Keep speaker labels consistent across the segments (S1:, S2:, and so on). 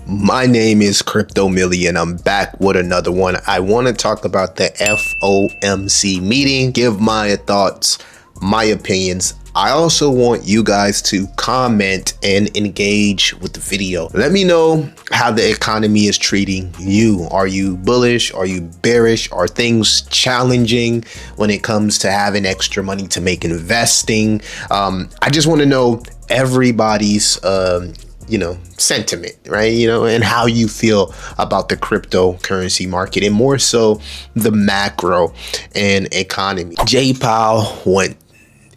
S1: My name is Crypto Millie and I'm back with another one. I want to talk about the FOMC meeting, give my thoughts, my opinions. I also want you guys to comment and engage with the video. Let me know how the economy is treating you. Are you bullish? Are you bearish? Are things challenging when it comes to having extra money to make investing? I just want to know everybody's sentiment, right? And how you feel about the cryptocurrency market and more so the macro and economy. Jay Powell went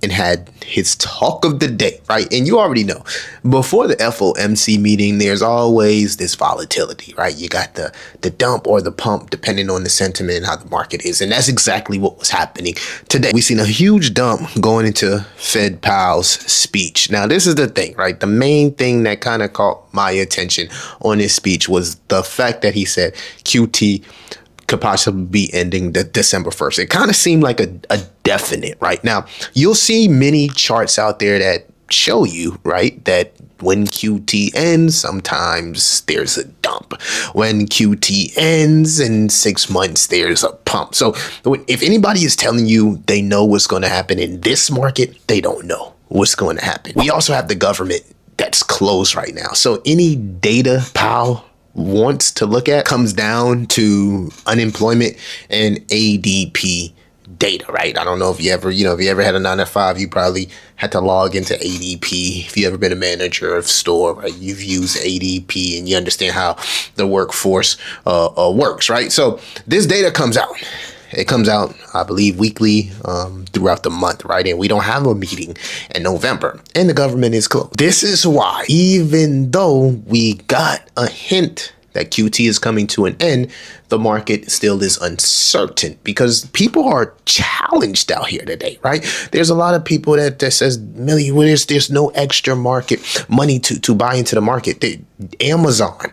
S1: and had his talk of the day, right? And you already know, before the FOMC meeting, there's always this volatility, right? You got the dump or the pump, depending on the sentiment and how the market is. And that's exactly what was happening today. We've seen a huge dump going into Fed Powell's speech. Now, this is the thing, right? The main thing that kind of caught my attention on his speech was the fact that he said QT could possibly be ending the December 1st. It kind of seemed like a definite right now. You'll see many charts out there that show you, right, that when QT ends, sometimes there's a dump. When QT ends in 6 months, there's a pump. So if anybody is telling you they know what's going to happen in this market, they don't know what's going to happen. We also have the government that's closed right now. So any data Powell wants to look at comes down to unemployment and ADP data, right? I don't know if you ever, if you ever had a 9 to 5, you probably had to log into ADP. If you ever been a manager of store, right, you've used ADP and you understand how the workforce works, right? So this data comes out. It comes out, I believe, weekly throughout the month, right? And we don't have a meeting in November and the government is closed. This is why, even though we got a hint that QT is coming to an end, the market still is uncertain because people are challenged out here today, right? There's a lot of people that says, Millie, there's no extra market money to buy into the market. Amazon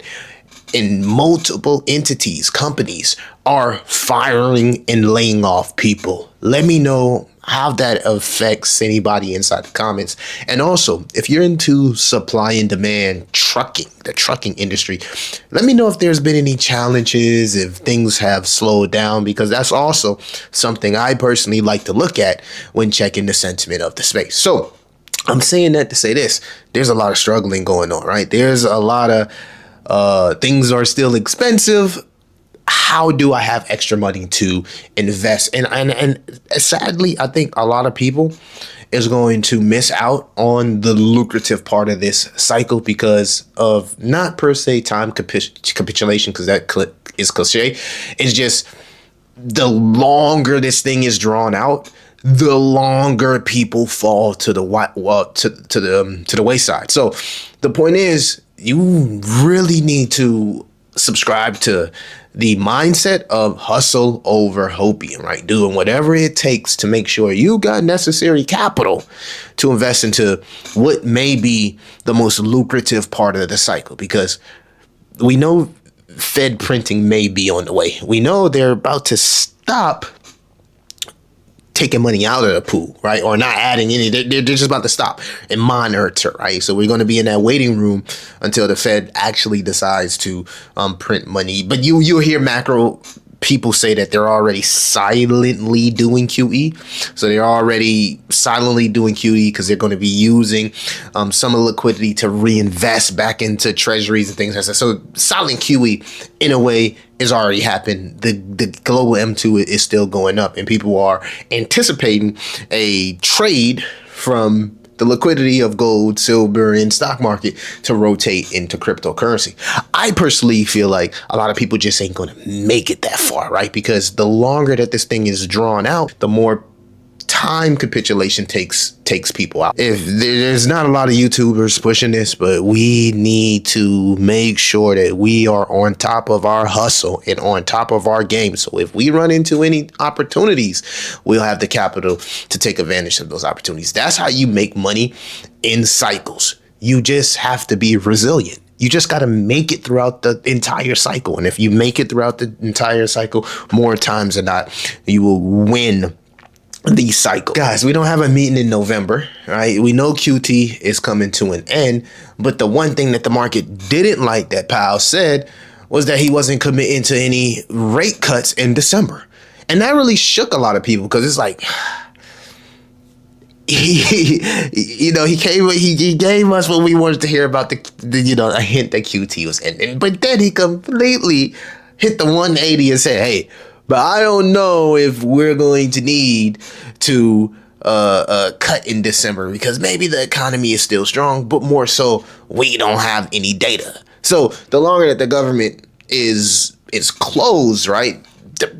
S1: and multiple entities, companies are firing and laying off people. Let me know how that affects anybody inside the comments. And also, if you're into supply and demand trucking, the trucking industry, let me know if there's been any challenges, if things have slowed down, because that's also something I personally like to look at when checking the sentiment of the space. So I'm saying that to say this, there's a lot of struggling going on, right? There's a lot of things are still expensive. How do I have extra money to invest? And sadly, I think a lot of people is going to miss out on the lucrative part of this cycle because of not per se time capitulation, because that is cliche. It's just the longer this thing is drawn out, the longer people fall to the wayside. So the point is, you really need to subscribe to the mindset of hustle over hopium, right? Doing whatever it takes to make sure you got necessary capital to invest into what may be the most lucrative part of the cycle, because we know Fed printing may be on the way. We know they're about to stop taking money out of the pool, right? Or not adding any, they're just about to stop and monitor, right? So we're going to be in that waiting room until the Fed actually decides to print money. But you'll hear macro people say that they're already silently doing QE. So they're already silently doing QE because they're going to be using some of the liquidity to reinvest back into treasuries and things like that. So silent QE, in a way, is already happened. The global M2 is still going up, and people are anticipating a trade from the liquidity of gold, silver, and stock market to rotate into cryptocurrency. I personally feel like a lot of people just ain't going to make it that far, right? Because the longer that this thing is drawn out, the more time capitulation takes people out. If there's not a lot of YouTubers pushing this, but we need to make sure that we are on top of our hustle and on top of our game. So if we run into any opportunities, we'll have the capital to take advantage of those opportunities. That's how you make money in cycles. You just have to be resilient. You just got to make it throughout the entire cycle. And if you make it throughout the entire cycle, more times than not, you will win these cycles. Guys, we don't have a meeting in November, right? We know QT is coming to an end, but the one thing that the market didn't like that Powell said was that he wasn't committing to any rate cuts in December. And that really shook a lot of people because it's like, he gave us what we wanted to hear about the a hint that QT was ending, but then he completely hit the 180 and said, hey, but I don't know if we're going to need to cut in December because maybe the economy is still strong, but more so we don't have any data. So the longer that the government is closed, right?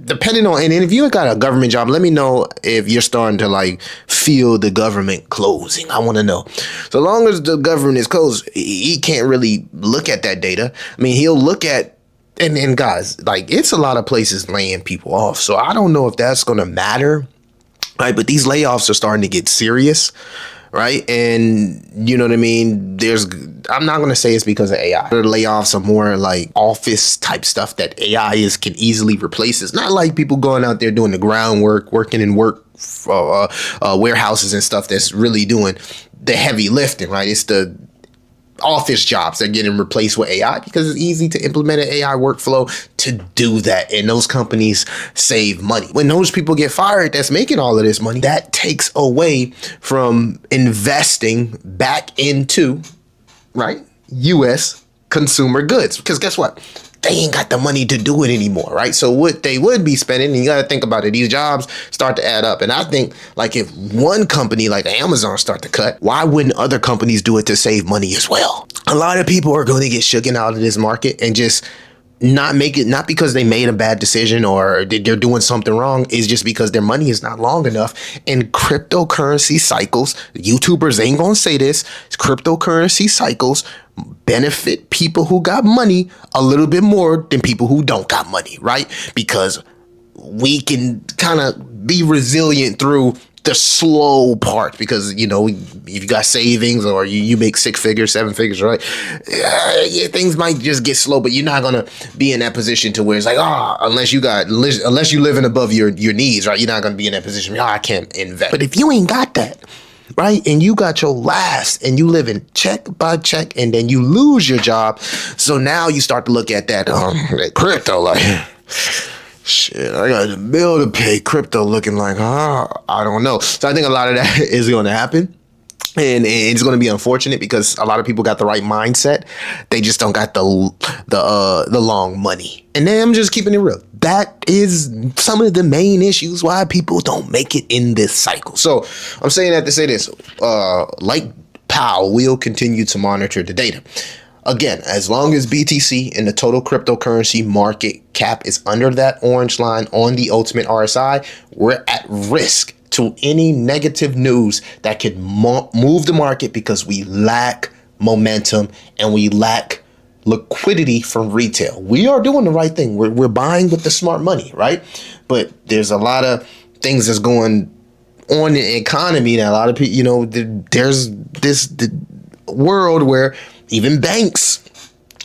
S1: Depending on, and if you got a government job, let me know if you're starting to like feel the government closing. I want to know. So long as the government is closed, he can't really look at that data. I mean, he'll look at, and guys, like it's a lot of places laying people off. So I don't know if that's going to matter, right? But these layoffs are starting to get serious, right? And you know what I mean? I'm not going to say it's because of AI. The layoffs are more like office type stuff that AI can easily replace. It's not like people going out there doing the groundwork, working in warehouses and stuff that's really doing the heavy lifting, right? It's the office jobs that are getting replaced with AI because it's easy to implement an AI workflow to do that. And those companies save money. When those people get fired that's making all of this money, that takes away from investing back into, right, U.S. consumer goods. Because guess what? They ain't got the money to do it anymore, right? So what they would be spending, and you got to think about it, these jobs start to add up. And I think like if one company like Amazon start to cut, why wouldn't other companies do it to save money as well? A lot of people are going to get shooken out of this market and just not make it, not because they made a bad decision or they're doing something wrong, is just because their money is not long enough. And cryptocurrency cycles, YouTubers ain't gonna say this, cryptocurrency cycles benefit people who got money a little bit more than people who don't got money, right? Because we can kind of be resilient through the slow part, because if you got savings or you make 6 figures, 7 figures, right? Yeah, things might just get slow, but you're not gonna be in that position to where it's like, unless you living above your needs, right? You're not gonna be in that position. I can't invest. But if you ain't got that, right, and you got your last, and you live in check by check, and then you lose your job, so now you start to look at that crypto like, shit, I got a bill to pay. Crypto looking like, I don't know. So I think a lot of that is going to happen. And it's going to be unfortunate because a lot of people got the right mindset. They just don't got the long money. And then I'm just keeping it real. That is some of the main issues why people don't make it in this cycle. So I'm saying that to say this, like Powell, we'll continue to monitor the data. Again, as long as BTC and the total cryptocurrency market cap is under that orange line on the ultimate RSI, we're at risk to any negative news that could move the market because we lack momentum and we lack liquidity from retail. We are doing the right thing. We're buying with the smart money, right? But there's a lot of things that's going on in the economy that a lot of people, there's this world where even banks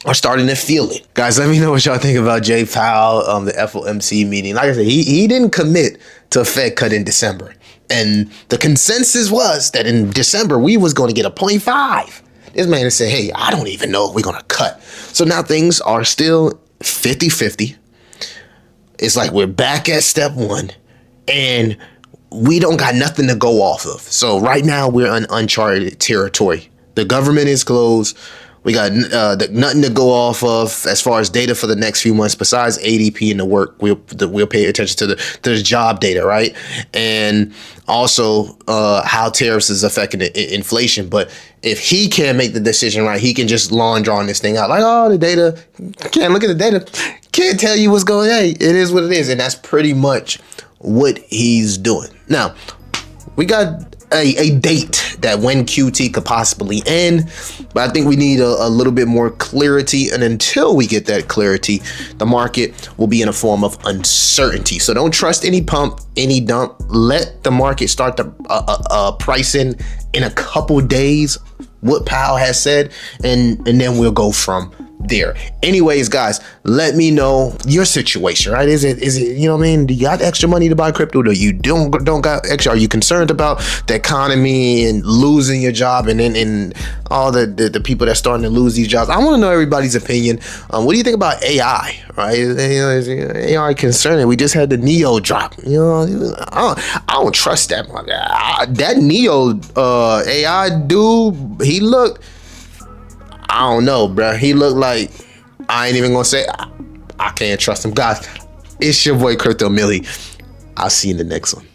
S1: are starting to feel it. Guys, let me know what y'all think about Jay Powell, the FOMC meeting. Like I said, he didn't commit to a Fed cut in December. And the consensus was that in December, we was going to get a 0.5. This man has said, hey, I don't even know if we're going to cut. So now things are still 50-50. It's like we're back at step one and we don't got nothing to go off of. So right now we're in uncharted territory. The government is closed. We got nothing to go off of as far as data for the next few months besides ADP and the work. We'll pay attention to the job data, right? And also how tariffs is affecting the inflation. But if he can't make the decision right, he can just launder on this thing out like, the data, can't look at the data, can't tell you what's going on. Hey, it is what it is. And that's pretty much what he's doing. Now, we got a date that when QT could possibly end, but I think we need a little bit more clarity, and until we get that clarity, the market will be in a form of uncertainty. So don't trust any pump, any dump. Let the market start to price in a couple days what Powell has said, and then we'll go from there. Anyways, guys, let me know your situation, right? Is it, you know what I mean? Do you got extra money to buy crypto? Do you don't got extra? Are you concerned about the economy and losing your job and all the people that's starting to lose these jobs? I want to know everybody's opinion. What do you think about AI, right? Is AI concerning? We just had the Neo drop. You know, I don't trust that one. That Neo AI dude, he looked, I don't know, bro. He looked like, I ain't even gonna say, I can't trust him. Guys, it's your boy Crypto Millie. I'll see you in the next one.